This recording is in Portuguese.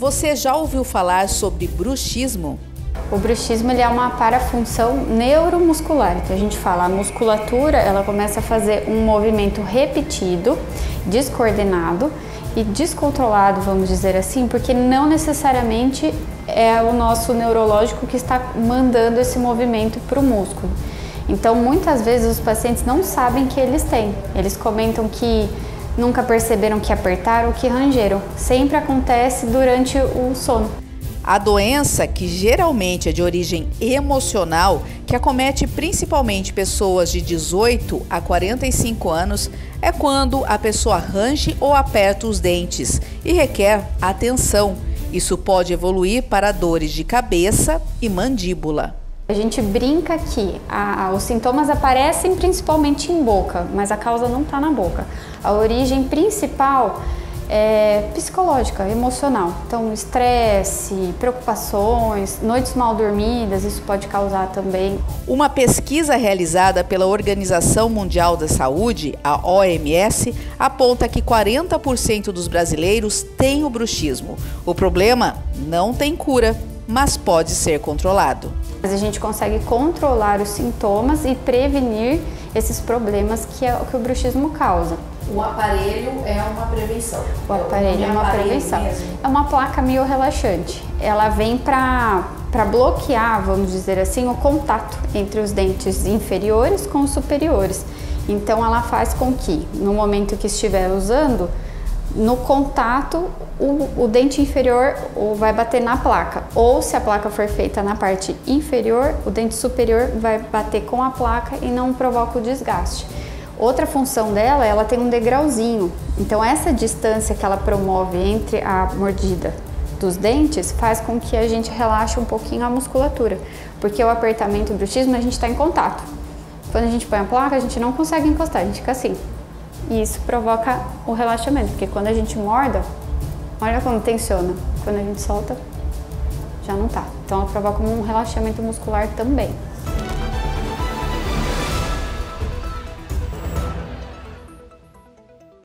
Você já ouviu falar sobre bruxismo? O bruxismo ele é uma parafunção neuromuscular. Então a gente fala, a musculatura ela começa a fazer um movimento repetido, descoordenado e descontrolado, vamos dizer assim, porque não necessariamente é o nosso neurológico que está mandando esse movimento para o músculo. Então muitas vezes os pacientes não sabem que eles têm. Eles comentam que nunca perceberam que apertaram ou que rangeram. Sempre acontece durante o sono. A doença, que geralmente é de origem emocional, que acomete principalmente pessoas de 18 a 45 anos, é quando a pessoa range ou aperta os dentes e requer atenção. Isso pode evoluir para dores de cabeça e mandíbula. A gente brinca que os sintomas aparecem principalmente em boca, mas a causa não está na boca. A origem principal é psicológica, emocional. Então, estresse, preocupações, noites mal dormidas, isso pode causar também. Uma pesquisa realizada pela Organização Mundial da Saúde, a OMS, aponta que 40% dos brasileiros têm o bruxismo. O problema não tem cura, mas pode ser controlado. A gente consegue controlar os sintomas e prevenir esses problemas que o bruxismo causa. O aparelho é uma prevenção. O aparelho é uma prevenção. Mesmo. É uma placa miorrelaxante. Ela vem para bloquear, vamos dizer assim, o contato entre os dentes inferiores com os superiores. Então ela faz com que, no momento que estiver usando, no contato, o dente inferior vai bater na placa. Ou se a placa for feita na parte inferior, o dente superior vai bater com a placa e não provoca o desgaste. Outra função dela, ela tem um degrauzinho. Então essa distância que ela promove entre a mordida dos dentes faz com que a gente relaxe um pouquinho a musculatura. Porque o apertamento, o bruxismo, a gente está em contato. Quando a gente põe a placa, a gente não consegue encostar, a gente fica assim. E isso provoca o relaxamento, porque quando a gente morda, olha como tensiona. Quando a gente solta, já não tá. Então ela provoca um relaxamento muscular também.